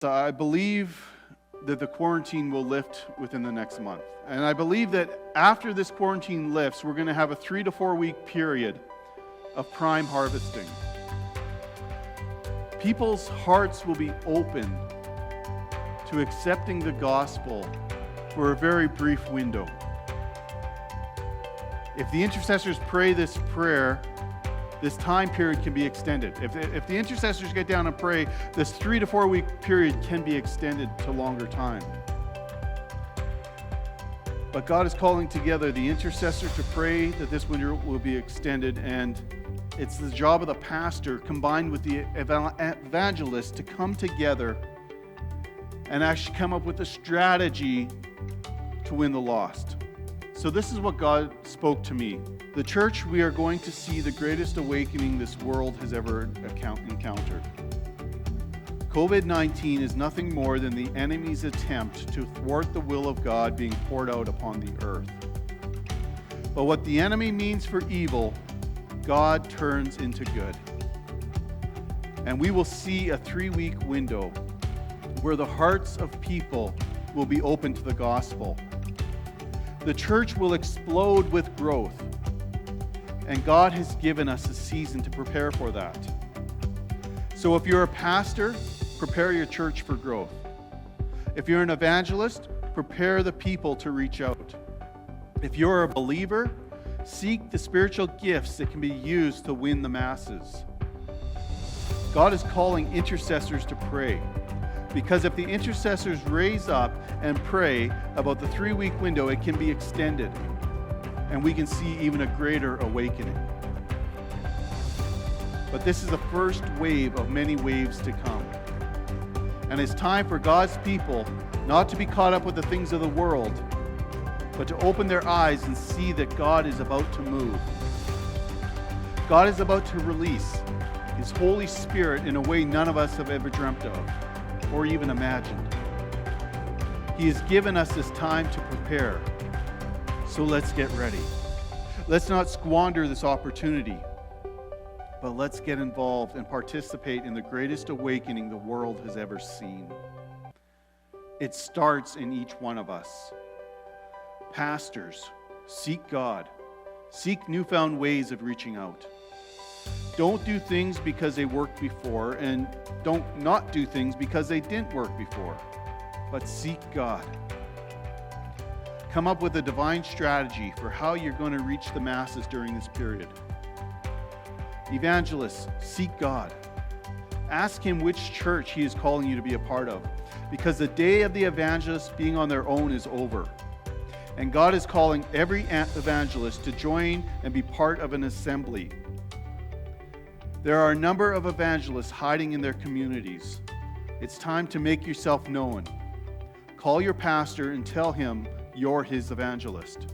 So I believe that the quarantine will lift within the next month. And I believe that after this quarantine lifts, we're going to have a 3 to 4 week period of prime harvesting. People's hearts will be open to accepting the gospel for a very brief window. If the intercessors pray this prayer, this time period can be extended. If the intercessors get down and pray, this 3 to 4 week period can be extended to longer time. But God is calling together the intercessor to pray that this window will be extended, and it's the job of the pastor combined with the evangelist to come together and actually come up with a strategy to win the lost. So this is what God spoke to me. The church, we are going to see the greatest awakening this world has ever encountered. COVID-19 is nothing more than the enemy's attempt to thwart the will of God being poured out upon the earth. But what the enemy means for evil, God turns into good. And we will see a 3-week window where the hearts of people will be open to the gospel. The church will explode with growth. And God has given us a season to prepare for that. So if you're a pastor, prepare your church for growth. If you're an evangelist, prepare the people to reach out. If you're a believer, seek the spiritual gifts that can be used to win the masses. God is calling intercessors to pray. Because if the intercessors raise up and pray about the 3-week window, it can be extended. And we can see even a greater awakening. But this is the first wave of many waves to come. And it's time for God's people not to be caught up with the things of the world, but to open their eyes and see that God is about to move. God is about to release His Holy Spirit in a way none of us have ever dreamt of or even imagined. He has given us this time to prepare. So let's get ready. Let's not squander this opportunity, but let's get involved and participate in the greatest awakening the world has ever seen. It starts in each one of us. Pastors, seek God. Seek newfound ways of reaching out. Don't do things because they worked before, and don't not do things because they didn't work before, but seek God. Come up with a divine strategy for how you're going to reach the masses during this period. Evangelists, seek God. Ask Him which church He is calling you to be a part of, because the day of the evangelists being on their own is over. And God is calling every evangelist to join and be part of an assembly. There are a number of evangelists hiding in their communities. It's time to make yourself known. Call your pastor and tell him you're his evangelist.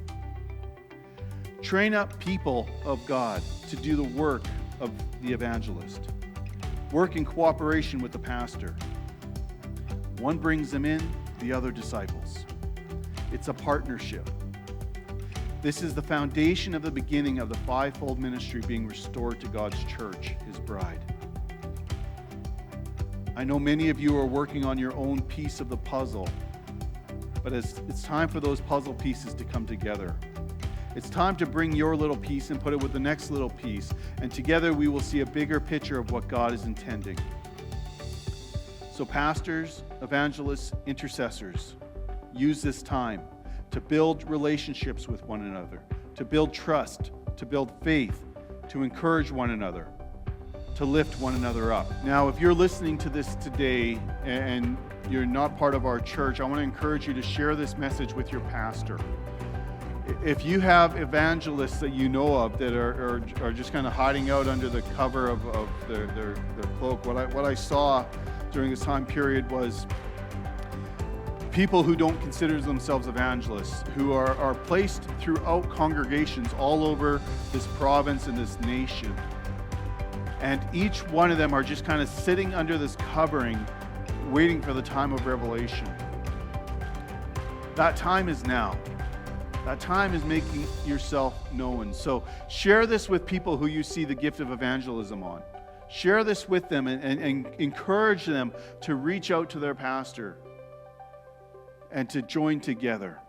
Train up people of God to do the work of the evangelist. Work in cooperation with the pastor. One brings them in, the other disciples. It's a partnership. This is the foundation of the beginning of the fivefold ministry being restored to God's church, His bride. I know many of you are working on your own piece of the puzzle, but it's time for those puzzle pieces to come together. It's time to bring your little piece and put it with the next little piece, and together we will see a bigger picture of what God is intending. So pastors, evangelists, intercessors, use this time to build relationships with one another, to build trust, to build faith, to encourage one another, to lift one another up. Now, if you're listening to this today and you're not part of our church, I want to encourage you to share this message with your pastor. If you have evangelists that you know of that are just kind of hiding out under the cover of their cloak, what I saw during this time period was people who don't consider themselves evangelists, who are placed throughout congregations all over this province and this nation. And each one of them are just kind of sitting under this covering, waiting for the time of revelation. That time is now. That time is making yourself known. So share this with people who you see the gift of evangelism on. Share this with them and encourage them to reach out to their pastor and to join together.